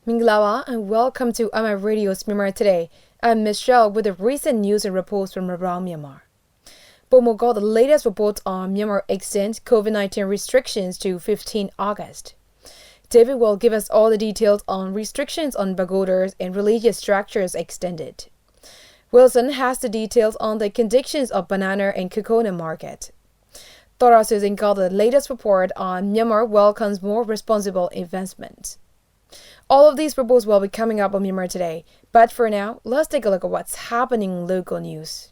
Minglawa and welcome to Myanmar Radio's Myanmar Today. I'm Michelle with the recent news and reports from around Myanmar. Bomo got the latest reports on Myanmar extends COVID-19 restrictions to 15 August. David will give us all the details on restrictions on pagodas and religious structures extended. Wilson has the details on the conditions of banana and coconut market. Thora Susan got the latest report on Myanmar welcomes more responsible investment. All of these reports will be coming up on Myanmar Today, but for now, let's take a look at what's happening in local news.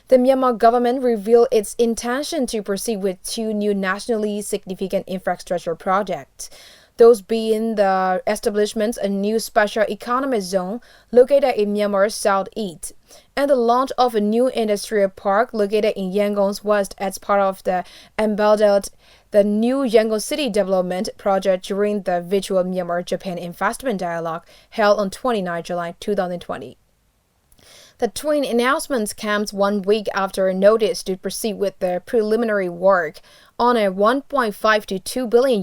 The Myanmar government revealed its intention to proceed with two new nationally significant infrastructure projects. Those being the establishment of a new special economic zone located in Myanmar's southeast, and the launch of a new industrial park located in Yangon's west as part of the new Yangon City Development Project during the virtual Myanmar-Japan Investment Dialogue held on 29 July 2020. The twin announcements comes 1 week after a notice to proceed with the preliminary work on a $1.5 to $2 billion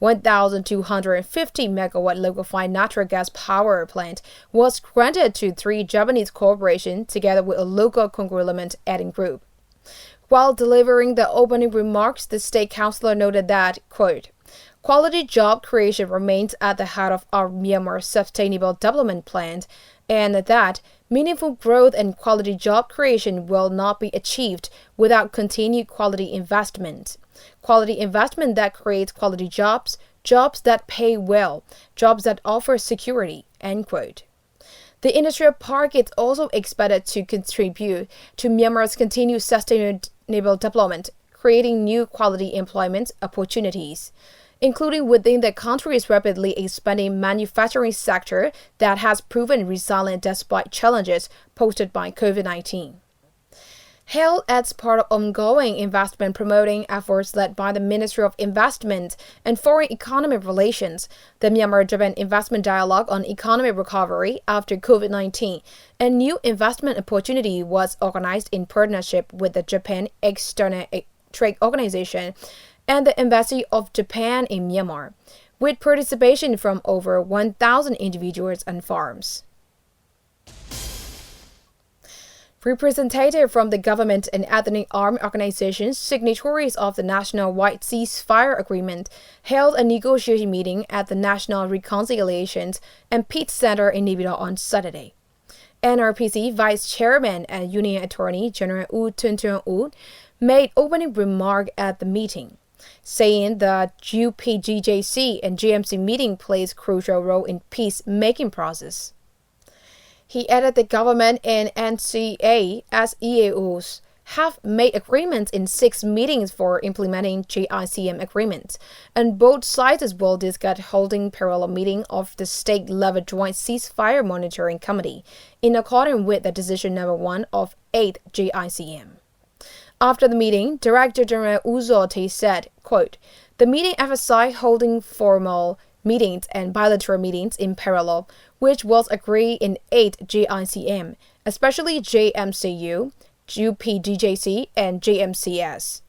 1,250 megawatt liquefied natural gas power plant was granted to three Japanese corporations together with a local conglomerate adding group. While delivering the opening remarks, the state councillor noted that, quote, "Quality job creation remains at the heart of our Myanmar Sustainable Development Plan, and that meaningful growth and quality job creation will not be achieved without continued quality investment. Quality investment that creates quality jobs, jobs that pay well, jobs that offer security," end quote. The industrial park is also expected to contribute to Myanmar's continued sustainable development, creating new quality employment opportunities, including within the country's rapidly expanding manufacturing sector that has proven resilient despite challenges posed by COVID-19. Held as part of ongoing investment promoting efforts led by the Ministry of Investment and Foreign Economic Relations, the Myanmar-Japan Investment Dialogue on Economic Recovery after COVID-19, a new investment opportunity was organized in partnership with the Japan External Trade Organization and the Embassy of Japan in Myanmar, with participation from over 1,000 individuals and firms. Representatives from the government and ethnic armed organizations, signatories of the National White Ceasefire Agreement, held a negotiation meeting at the National Reconciliation and Peace Center in Naypyidaw on Saturday. NRPC Vice Chairman and Union Attorney General U Tuntun U made opening remark at the meeting, saying the UPGJC and GMC meeting plays crucial role in peace-making process. He added the government and NCA as EAOs have made agreements in 6 meetings for implementing JICM agreements, and both sides will discuss holding parallel meeting of the state-level Joint Ceasefire Monitoring Committee in accordance with the Decision Number 1 of 8 JICM. After the meeting, Director General Uzote said, quote, "The meeting emphasized holding formal meetings and bilateral meetings in parallel, which was agreed in 8 JICM, especially JMCU, UPDJC, and JMCS.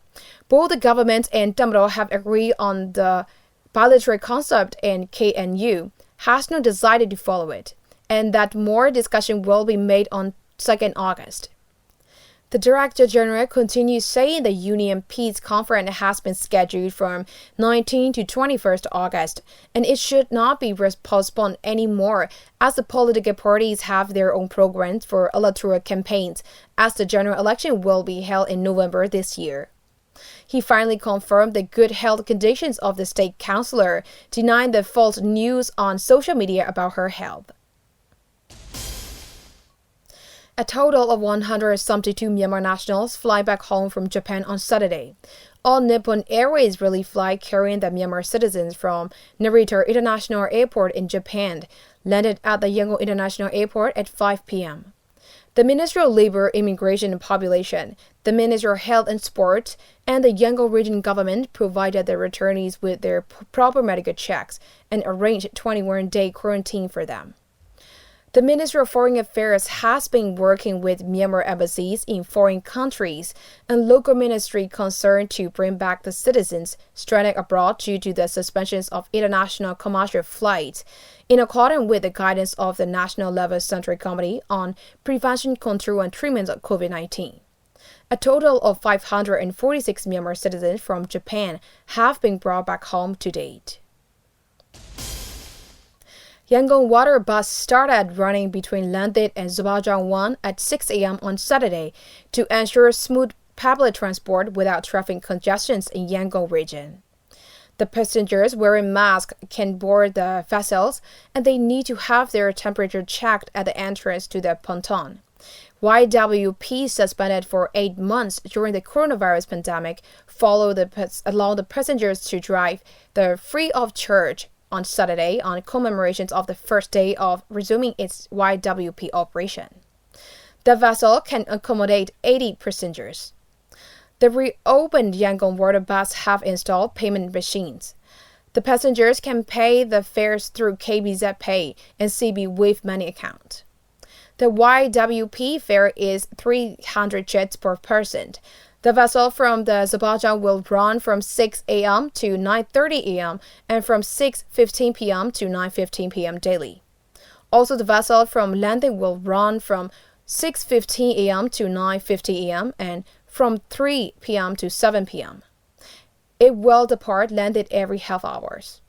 Both the government and Tamro have agreed on the bilateral concept, and KNU has not decided to follow it, and that more discussion will be made on 2nd August. The Director General continues saying the Union Peace Conference has been scheduled from 19 to 21st August, and it should not be postponed anymore as the political parties have their own programs for electoral campaigns, as the general election will be held in November this year. He finally confirmed the good health conditions of the state councillor, denying the false news on social media about her health. A total of 172 Myanmar nationals fly back home from Japan on Saturday. All Nippon Airways relief flights carrying the Myanmar citizens from Narita International Airport in Japan landed at the Yangon International Airport at 5 p.m. The Ministry of Labor, Immigration and Population, the Ministry of Health and Sport, and the Yangon Region government provided the returnees with their proper medical checks and arranged 21-day quarantine for them. The Ministry of Foreign Affairs has been working with Myanmar embassies in foreign countries and local ministry concerned to bring back the citizens stranded abroad due to the suspensions of international commercial flights, in accordance with the guidance of the National Level Central Committee on Prevention, Control and Treatment of COVID-19. A total of 546 Myanmar citizens from Japan have been brought back home to date. Yangon water bus started running between Landit and Zubajang 1 at 6 a.m. on Saturday to ensure smooth public transport without traffic congestions in Yangon region. The passengers wearing masks can board the vessels, and they need to have their temperature checked at the entrance to the ponton. YWP suspended for 8 months during the coronavirus pandemic allowed the passengers to drive the free of charge on Saturday on commemorations of the first day of resuming its YWP operation. The vessel can accommodate 80 passengers. The reopened Yangon water bus have installed payment machines. The passengers can pay the fares through KBZ Pay and CB Wave Money account. The YWP fare is 300 kyats per person. The vessel from the Zubajang will run from 6 a.m. to 9:30 a.m. and from 6:15 p.m. to 9:15 p.m. daily. Also, the vessel from Landing will run from 6:15 a.m. to 9:50 a.m. and from 3 p.m. to 7 p.m. It will depart Landed every half hours.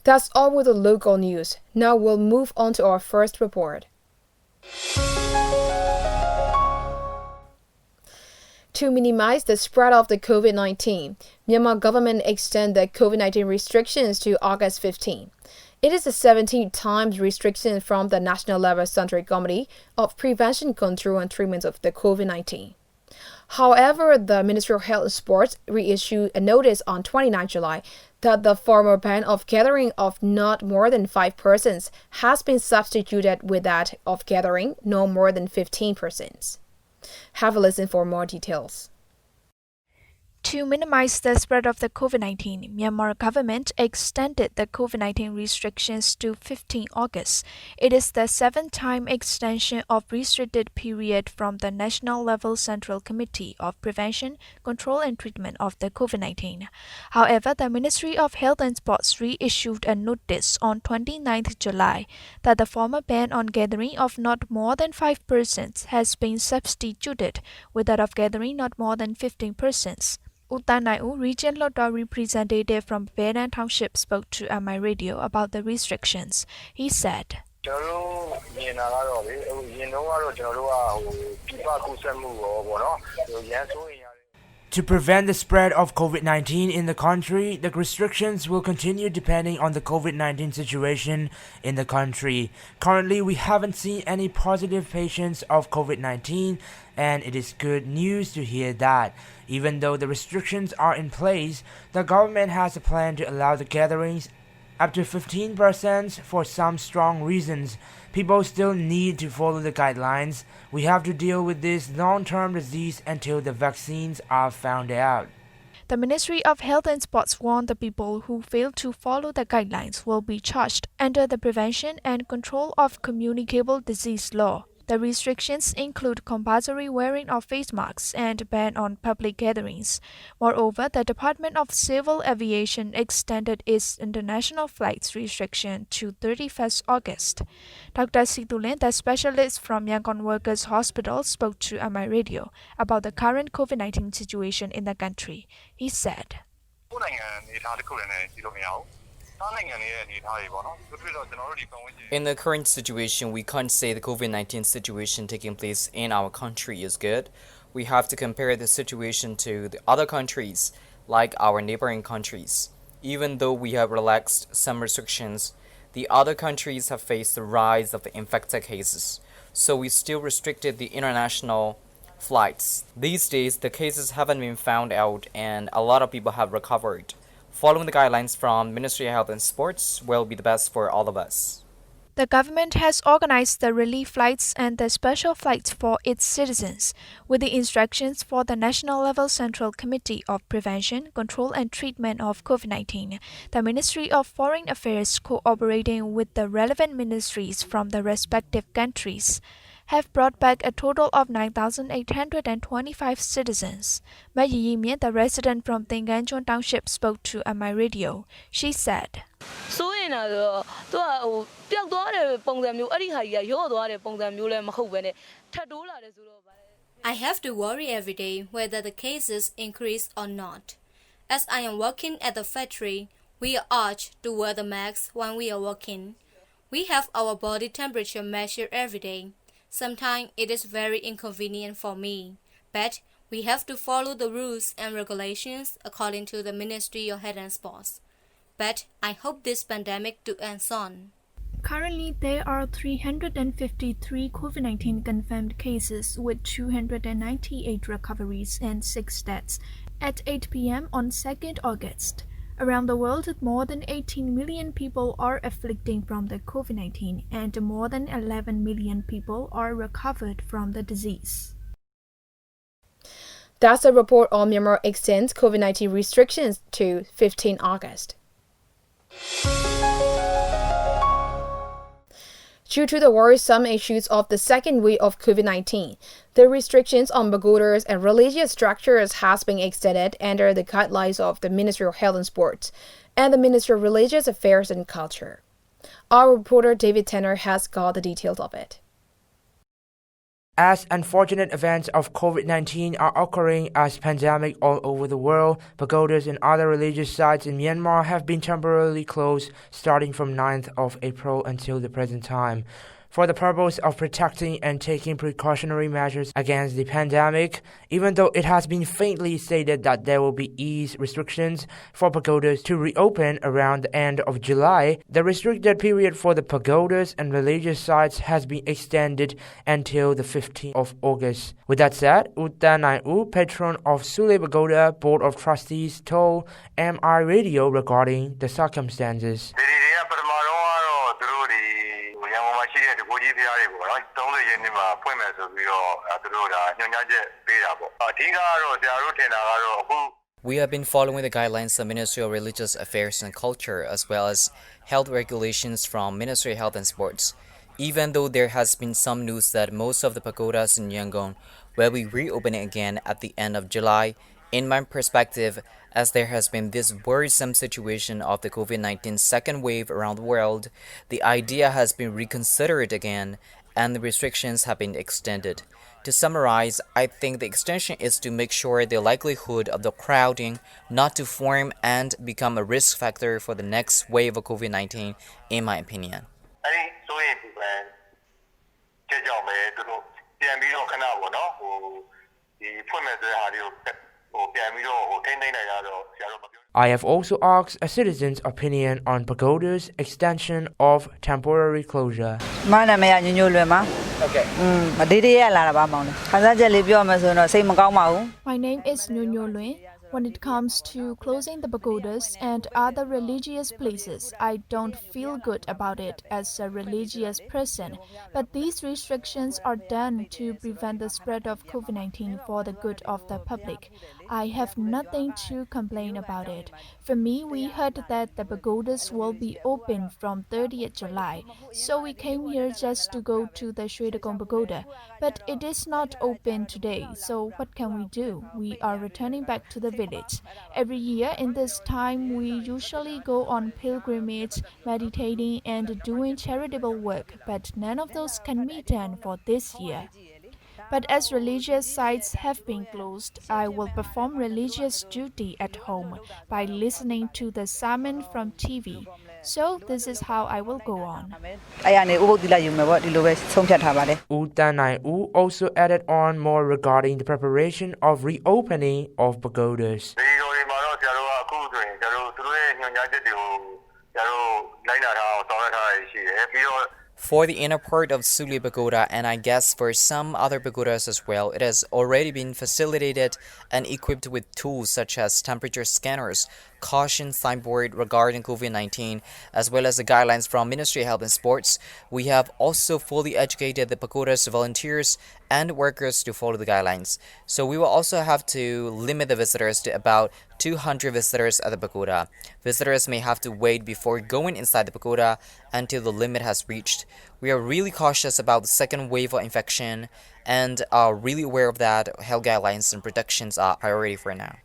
That's all with the local news. Now we'll move on to our first report. To minimize the spread of the COVID-19, Myanmar government extended the COVID-19 restrictions to August 15. It is the 17th time restriction from the National Level Central Committee of Prevention, Control and Treatment of the COVID-19. However, the Ministry of Health and Sports reissued a notice on 29 July that the former ban of gathering of not more than 5 persons has been substituted with that of gathering no more than 15 persons. Have a listen for more details. To minimize the spread of the COVID-19, Myanmar government extended the COVID-19 restrictions to 15 August. It is the 7th time extension of restricted period from the National Level Central Committee of Prevention, Control and Treatment of the COVID-19. However, the Ministry of Health and Sports reissued a notice on 29 July that the former ban on gathering of not more than 5 persons has been substituted with that of gathering not more than 15 persons. Utanaiu, regional Lotto representative from Benan Township, spoke to MI Radio about the restrictions. He said, To prevent the spread of COVID-19 in the country, the restrictions will continue depending on the COVID-19 situation in the country. Currently, we haven't seen any positive patients of COVID-19, and it is good news to hear that. Even though the restrictions are in place, the government has a plan to allow the gatherings up to 15% for some strong reasons. People still need to follow the guidelines. We have to deal with this long-term disease until the vaccines are found out. The Ministry of Health and Sports warned the people who fail to follow the guidelines will be charged under the Prevention and Control of Communicable Disease Law. The restrictions include compulsory wearing of face masks and ban on public gatherings. Moreover, the Department of Civil Aviation extended its international flights restriction to 31st August. Dr. Situlin, the specialist from Yangon Workers' Hospital, spoke to MI Radio about the current COVID-19 situation in the country. He said, In the current situation, we can't say the COVID-19 situation taking place in our country is good. We have to compare the situation to the other countries, like our neighboring countries. Even though we have relaxed some restrictions, the other countries have faced the rise of the infected cases, so we still restricted the international flights. These days, the cases haven't been found out and a lot of people have recovered. Following the guidelines from Ministry of Health and Sports will be the best for all of us. The government has organized the relief flights and the special flights for its citizens, with the instructions for the National Level Central Committee of Prevention, Control and Treatment of COVID-19, the Ministry of Foreign Affairs cooperating with the relevant ministries from the respective countries, have brought back a total of 9,825 citizens. Ma Yi, the resident from Tinganchon Township, spoke to MI Radio. She said, I have to worry every day whether the cases increase or not. As I am working at the factory, we are urged to wear the mask when we are working. We have our body temperature measured every day. Sometimes it is very inconvenient for me, but we have to follow the rules and regulations according to the Ministry of Health and Sports. But I hope this pandemic to end soon. Currently, there are 353 COVID-19 confirmed cases with 298 recoveries and 6 deaths at 8 p.m. on 2nd August. Around the world, more than 18 million people are afflicting from the COVID-19 and more than 11 million people are recovered from the disease. That's a report on Myanmar extends COVID-19 restrictions to 15 August. Due to the worrisome issues of the second wave of COVID-19, the restrictions on pagodas and religious structures has been extended under the guidelines of the Ministry of Health and Sports and the Ministry of Religious Affairs and Culture. Our reporter David Tanner has got the details of it. As unfortunate events of COVID-19 are occurring as pandemic all over the world, pagodas and other religious sites in Myanmar have been temporarily closed starting from 9th of April until the present time. For the purpose of protecting and taking precautionary measures against the pandemic, even though it has been faintly stated that there will be ease restrictions for pagodas to reopen around the end of July, the restricted period for the pagodas and religious sites has been extended until the 15th of August. With that said, U Tan Nai U, patron of Sule Pagoda Board of Trustees, told MI Radio regarding the circumstances. We have been following the guidelines of Ministry of Religious Affairs and Culture as well as health regulations from Ministry of Health and Sports. Even though there has been some news that most of the pagodas in Yangon will be reopening again at the end of July, in my perspective, as there has been this worrisome situation of the COVID-19 second wave around the world, the idea has been reconsidered again and the restrictions have been extended. To summarize, I think the extension is to make sure the likelihood of the crowding not to form and become a risk factor for the next wave of COVID-19, in my opinion. I have also asked a citizen's opinion on pagoda's extension of temporary closure. My name is Nunyo Luen. When it comes to closing the pagodas and other religious places, I don't feel good about it as a religious person. But these restrictions are done to prevent the spread of COVID-19 for the good of the public. I have nothing to complain about it. For me, we heard that the pagodas will be open from 30th July, so we came here just to go to the Shwedagon Pagoda. But it is not open today, so what can we do? We are returning back to the village. Every year in this time, we usually go on pilgrimage, meditating and doing charitable work, but none of those can be done for this year. But as religious sites have been closed, I will perform religious duty at home by listening to the sermon from TV. So this is how I will go on. U Tan Nai U also added on more regarding the preparation of reopening of pagodas. For the inner part of Suli Pagoda, and I guess for some other pagodas as well, it has already been facilitated and equipped with tools such as temperature scanners, caution signboard regarding COVID-19, as well as the guidelines from Ministry of Health and Sports. We have also fully educated the pagoda's volunteers and workers to follow the guidelines. So we will also have to limit the visitors to about 200 visitors at the pagoda. Visitors may have to wait before going inside the pagoda until the limit has reached. We are really cautious about the second wave of infection and are really aware of that. Health guidelines and protections are priority for now.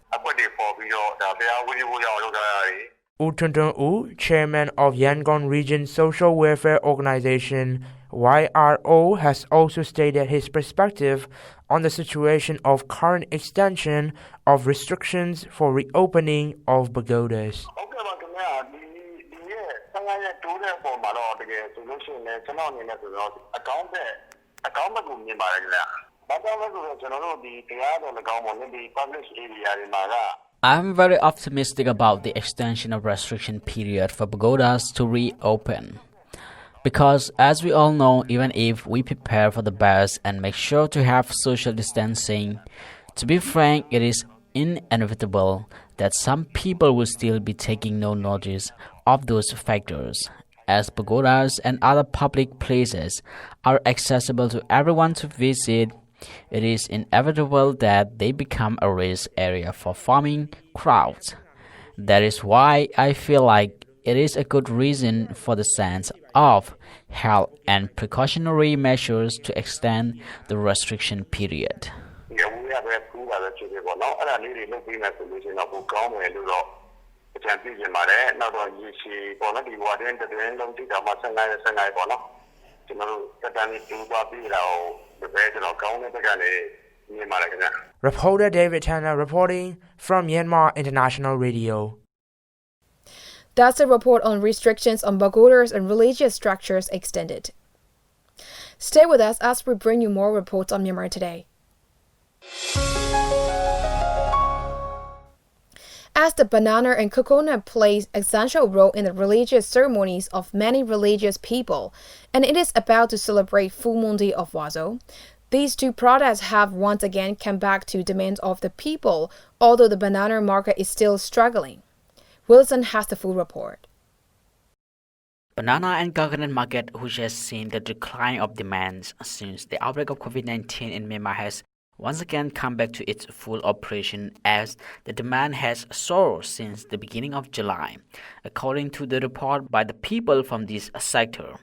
U Tuntun U, chairman of Yangon Region Social Welfare Organization YRO, has also stated his perspective on the situation of current extension of restrictions for reopening of pagodas. I'm very optimistic about the extension of restriction period for pagodas to reopen. Because as we all know, even if we prepare for the best and make sure to have social distancing, to be frank, it is inevitable that some people will still be taking no notice of those factors. As pagodas and other public places are accessible to everyone to visit, it is inevitable that they become a risk area for forming crowds. That is why I feel like it is a good reason for the sense of health and precautionary measures to extend the restriction period. Reporter David Tanner reporting from Myanmar International Radio. That's a report on restrictions on pagodas and religious structures extended. Stay with us as we bring you more reports on Myanmar Today. As the banana and coconut plays an essential role in the religious ceremonies of many religious people, and it is about to celebrate Full Moon Day of Wazo, these two products have once again come back to demand of the people, although the banana market is still struggling. Wilson has the full report. Banana and coconut market, which has seen the decline of demand since the outbreak of COVID-19 in Myanmar, has once again come back to its full operation as the demand has soared since the beginning of July, according to the report by the people from this sector.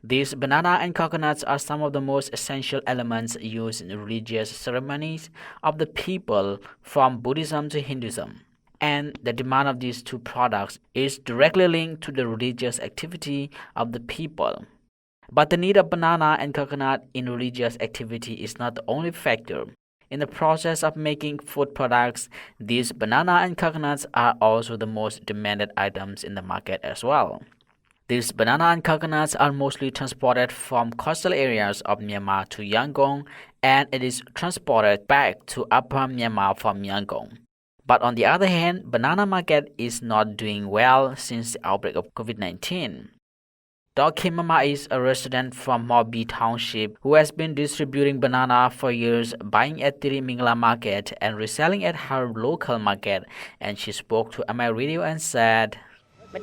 These banana and coconuts are some of the most essential elements used in religious ceremonies of the people from Buddhism to Hinduism. And the demand of these two products is directly linked to the religious activity of the people. But the need of banana and coconut in religious activity is not the only factor. In the process of making food products, these banana and coconuts are also the most demanded items in the market as well. These banana and coconuts are mostly transported from coastal areas of Myanmar to Yangon, and it is transported back to Upper Myanmar from Yangon. But on the other hand, banana market is not doing well since the outbreak of COVID-19. Dr. Mama is a resident from Mobi Township who has been distributing banana for years, buying at Tiri Mingla market and reselling at her local market. And she spoke to MI Radio and said, I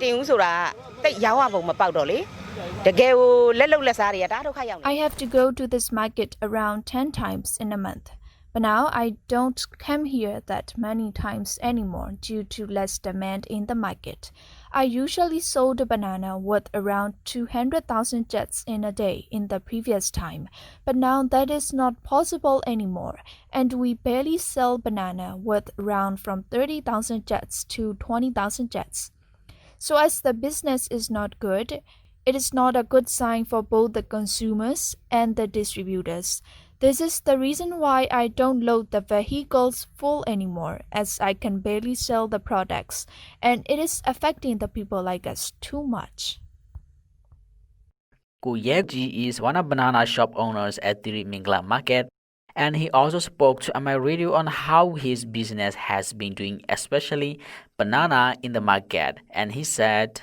have to go to this market around 10 times in a month. But now I don't come here that many times anymore due to less demand in the market. I usually sold a banana worth around 200,000 jets in a day in the previous time, but now that is not possible anymore, and we barely sell banana worth around from 30,000 jets to 20,000 jets. So as the business is not good, it is not a good sign for both the consumers and the distributors. This is the reason why I don't load the vehicles full anymore, as I can barely sell the products, and it is affecting the people like us too much. Kuyekji is one of banana shop owners at the Mingla market, and he also spoke to my radio on how his business has been doing, especially banana in the market, and he said,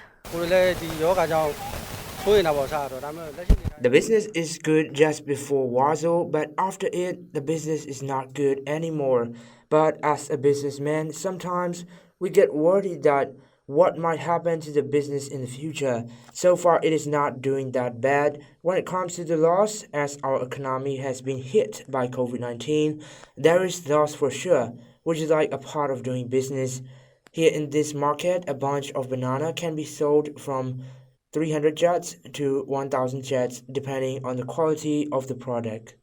The business is good just before Wazo, but after it, the business is not good anymore. But as a businessman, sometimes we get worried that what might happen to the business in the future. So far, it is not doing that bad. When it comes to the loss, as our economy has been hit by COVID-19, there is loss for sure, which is like a part of doing business. Here in this market, a bunch of banana can be sold from 300 jets to 1000 jets depending on the quality of the product.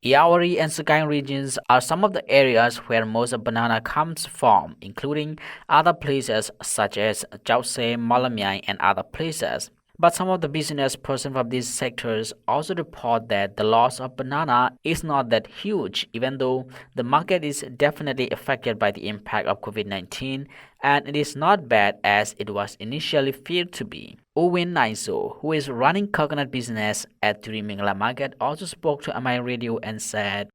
Yaori and Sagaing regions are some of the areas where most of banana comes from, including other places such as Chaose, Malamiang, and other places. But some of the business persons from these sectors also report that the loss of banana is not that huge, even though the market is definitely affected by the impact of COVID-19, and it is not bad as it was initially feared to be. Owen Naiso, who is running coconut business at Turimingla Market, also spoke to MI Radio and said,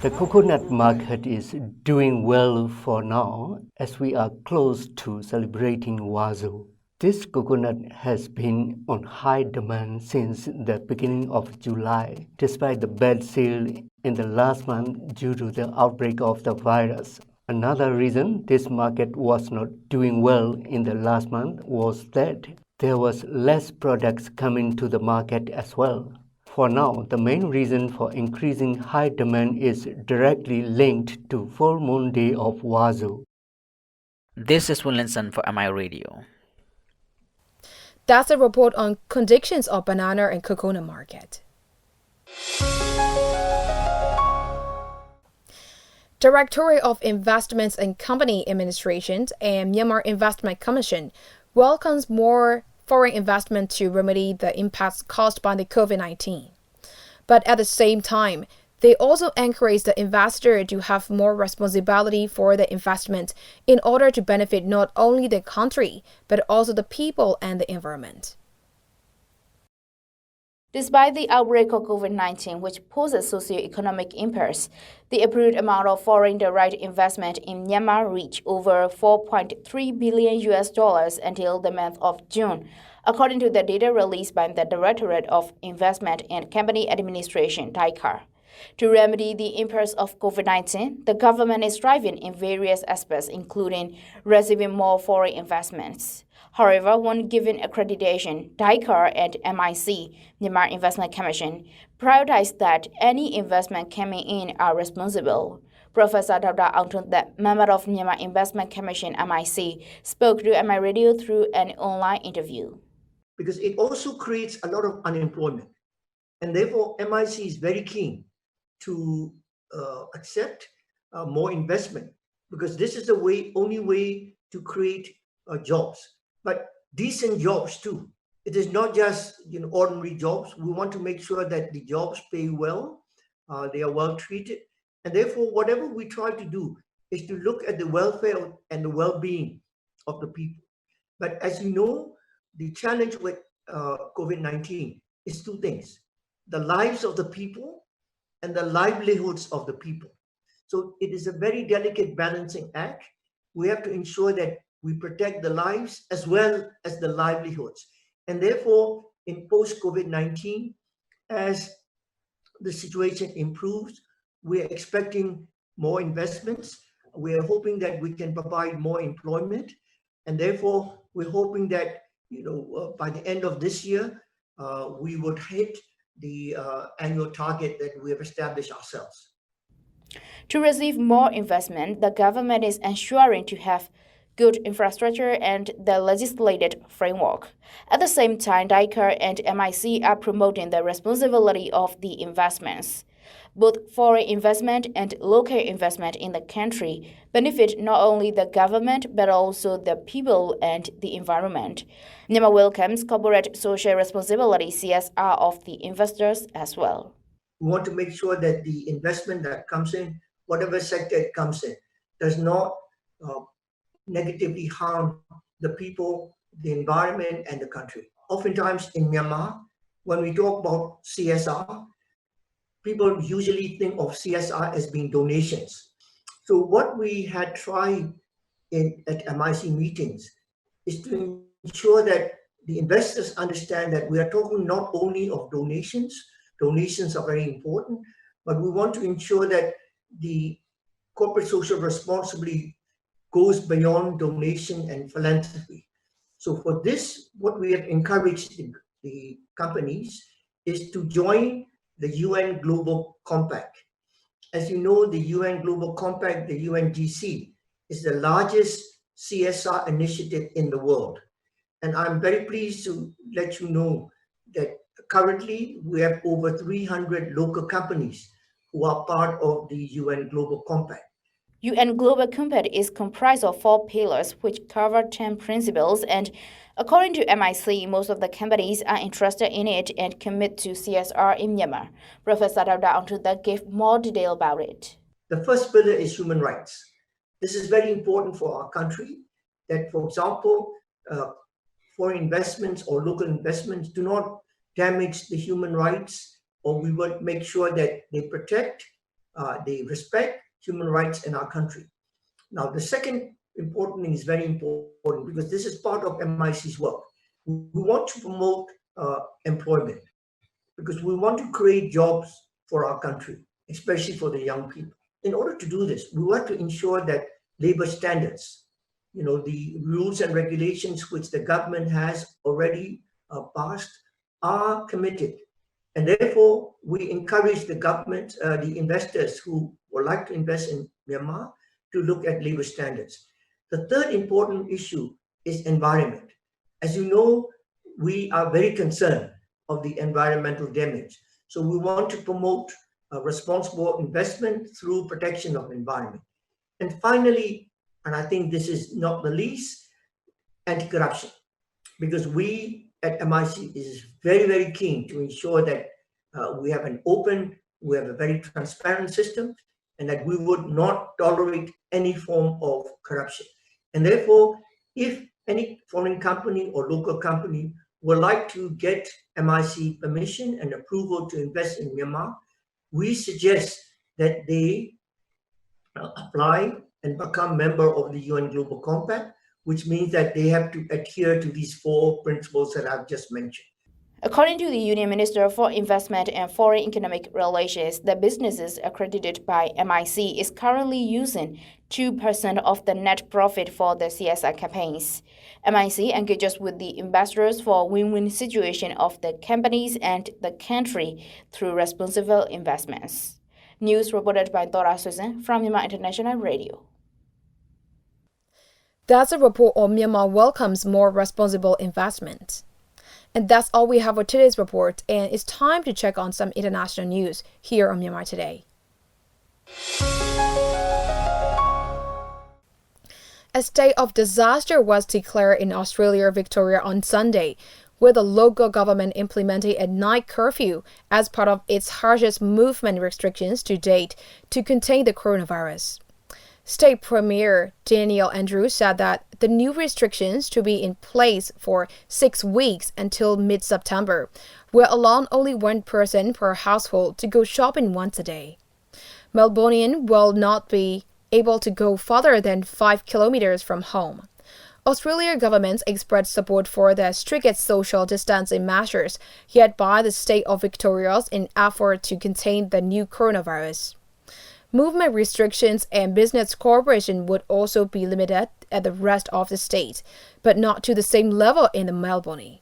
The coconut market is doing well for now as we are close to celebrating Wazo. This coconut has been on high demand since the beginning of July, despite the bad sale in the last month due to the outbreak of the virus. Another reason this market was not doing well in the last month was that there was less products coming to the market as well. For now, the main reason for increasing high demand is directly linked to full moon day of Wazo. This is Williamson for MI Radio. That's a report on conditions of banana and coconut market. Directorate of Investments and Company Administrations and Myanmar Investment Commission welcomes more foreign investment to remedy the impacts caused by the COVID-19. But at the same time, they also encourage the investor to have more responsibility for the investment in order to benefit not only the country, but also the people and the environment. Despite the outbreak of COVID-19, which poses socio-economic impacts, the approved amount of foreign direct investment in Myanmar reached over $4.3 billion until the month of June, according to the data released by the Directorate of Investment and Company Administration, (DICAR). To remedy the impacts of COVID-19, the government is striving in various aspects, including receiving more foreign investments. However, when given accreditation, DICAR and MIC, Myanmar Investment Commission, prioritize that any investment coming in are responsible. Professor Dr. Aungtun, the member of Myanmar Investment Commission MIC, spoke to MI Radio through an online interview. Because it also creates a lot of unemployment. And therefore, MIC is very keen to accept more investment, because this is the only way to create jobs, but decent jobs too. It is not just ordinary jobs. We want to make sure that the jobs pay well, they are well treated, and therefore whatever we try to do is to look at the welfare and the well-being of the people. But as you know, the challenge with COVID-19 is two things: the lives of the people and the livelihoods of the people. So it is a very delicate balancing act. We have to ensure that we protect the lives as well as the livelihoods. And therefore, in post-COVID-19, as the situation improves, we're expecting more investments. We're hoping that we can provide more employment. And therefore, we're hoping that by the end of this year, we would hit the annual target that we have established ourselves. To receive more investment, the government is ensuring to have good infrastructure and the legislated framework. At the same time, DICAR and MIC are promoting the responsibility of the investments. Both foreign investment and local investment in the country benefit not only the government but also the people and the environment. Myanmar welcomes corporate social responsibility (CSR) of the investors as well. We want to make sure that the investment that comes in, whatever sector it comes in, does not negatively harm the people, the environment, and the country. Oftentimes in Myanmar, when we talk about CSR, people usually think of CSR as being donations. So what we had tried at MIC meetings is to ensure that the investors understand that we are talking not only of donations. Donations are very important, but we want to ensure that the corporate social responsibility goes beyond donation and philanthropy. So for this, what we have encouraged the companies is to join the UN Global Compact. As you know, the UN Global Compact, the UNGC, is the largest CSR initiative in the world. And I'm very pleased to let you know that currently we have over 300 local companies who are part of the UN Global Compact. UN Global Compact is comprised of 4 pillars which cover 10 principles, and according to MIC, most of the companies are interested in it and commit to CSR in Myanmar. Professor Dauda Ontuda gave more detail about it. The first pillar is human rights. This is very important for our country that, for example, foreign investments or local investments do not damage the human rights, or we will make sure that they protect, they respect human rights in our country. Now, the second important thing is very important because this is part of MIC's work. We want to promote employment because we want to create jobs for our country, especially for the young people. In order to do this, we want to ensure that labor standards, the rules and regulations which the government has already passed are committed. And therefore, we encourage the government, the investors who would like to invest in Myanmar to look at labor standards. The third important issue is environment. As you know, we are very concerned of the environmental damage. So we want to promote responsible investment through protection of environment. And finally, and I think this is not the least, anti-corruption. Because we at MIC is very, very keen to ensure that we have a very transparent system, and that we would not tolerate any form of corruption. And therefore, if any foreign company or local company would like to get MIC permission and approval to invest in Myanmar, we suggest that they apply and become member of the UN Global Compact, which means that they have to adhere to these 4 principles that I've just mentioned. According to the Union Minister for Investment and Foreign Economic Relations, the businesses accredited by MIC is currently using 2% of the net profit for the CSR campaigns. MIC engages with the investors for a win-win situation of the companies and the country through responsible investments. News reported by Dora Susan from Myanmar International Radio. That's a report on Myanmar welcomes more responsible investment. And that's all we have for today's report, and it's time to check on some international news here on Myanmar Today. A state of disaster was declared in Australia, Victoria on Sunday, with the local government implementing a night curfew as part of its harshest movement restrictions to date to contain the coronavirus. State Premier Daniel Andrews said that the new restrictions to be in place for 6 weeks until mid-September will allow only 1 person per household to go shopping once a day. Melbourneians will not be able to go farther than 5 kilometers from home. Australian government expressed support for the strictest social distancing measures yet by the state of Victoria in effort to contain the new coronavirus. Movement restrictions and business cooperation would also be limited at the rest of the state, but not to the same level in the Melbourne.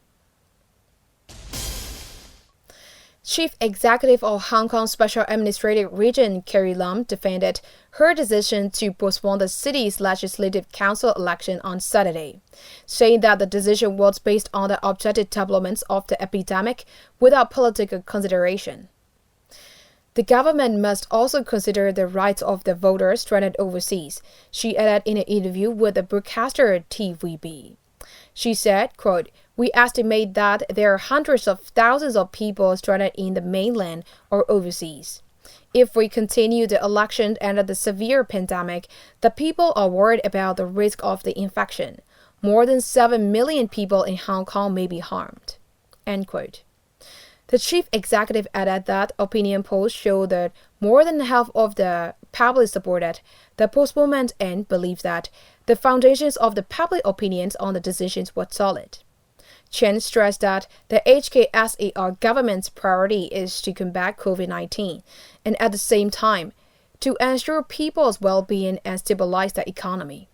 Chief Executive of Hong Kong Special Administrative Region Carrie Lam defended her decision to postpone the city's Legislative Council election on Saturday, saying that the decision was based on the objective developments of the epidemic without political consideration. The government must also consider the rights of the voters stranded overseas, she added in an interview with the broadcaster TVB. She said, quote, "We estimate that there are hundreds of thousands of people stranded in the mainland or overseas. If we continue the election under the severe pandemic, the people are worried about the risk of the infection. More than 7 million people in Hong Kong may be harmed." End quote. The chief executive added that opinion polls show that more than half of the public supported the postponement and believed that the foundations of the public opinions on the decisions were solid. Chen stressed that the HKSAR government's priority is to combat COVID-19 and at the same time to ensure people's well-being and stabilize the economy.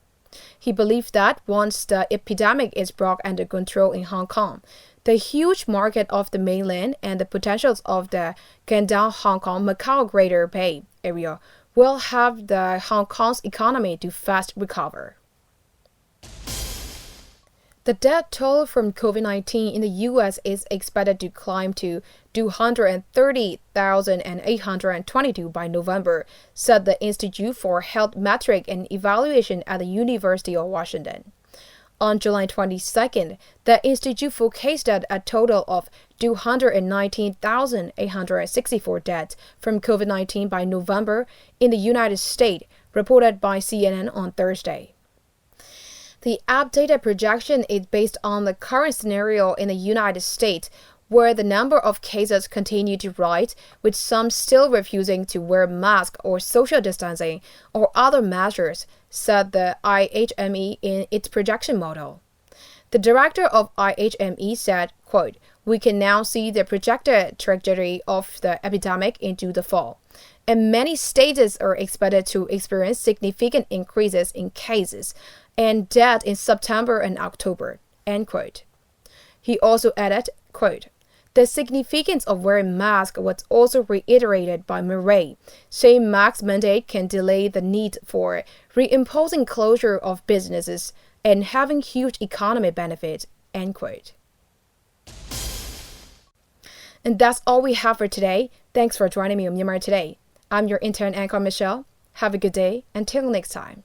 He believed that once the epidemic is brought under control in Hong Kong, the huge market of the mainland and the potentials of the Guangdong, Hong Kong, Macau Greater Bay area will have the Hong Kong's economy to fast recover. The death toll from COVID-19 in the U.S. is expected to climb to 230,822 by November, said the Institute for Health Metric and Evaluation at the University of Washington. On July 22nd, the institute forecasted a total of 219,864 deaths from COVID-19 by November in the United States, reported by CNN on Thursday. The updated projection is based on the current scenario in the United States, where the number of cases continue to rise, with some still refusing to wear masks or social distancing or other measures, said the IHME in its projection model. The director of IHME said, quote, "We can now see the projected trajectory of the epidemic into the fall, and many states are expected to experience significant increases in cases and death in September and October," end quote. He also added, quote, "The significance of wearing masks was also reiterated by Murray, saying mask mandate can delay the need for reimposing closure of businesses and having huge economic benefits," end quote. And that's all we have for today. Thanks for joining me on Myanmar Today. I'm your intern anchor, Michelle. Have a good day. Until next time.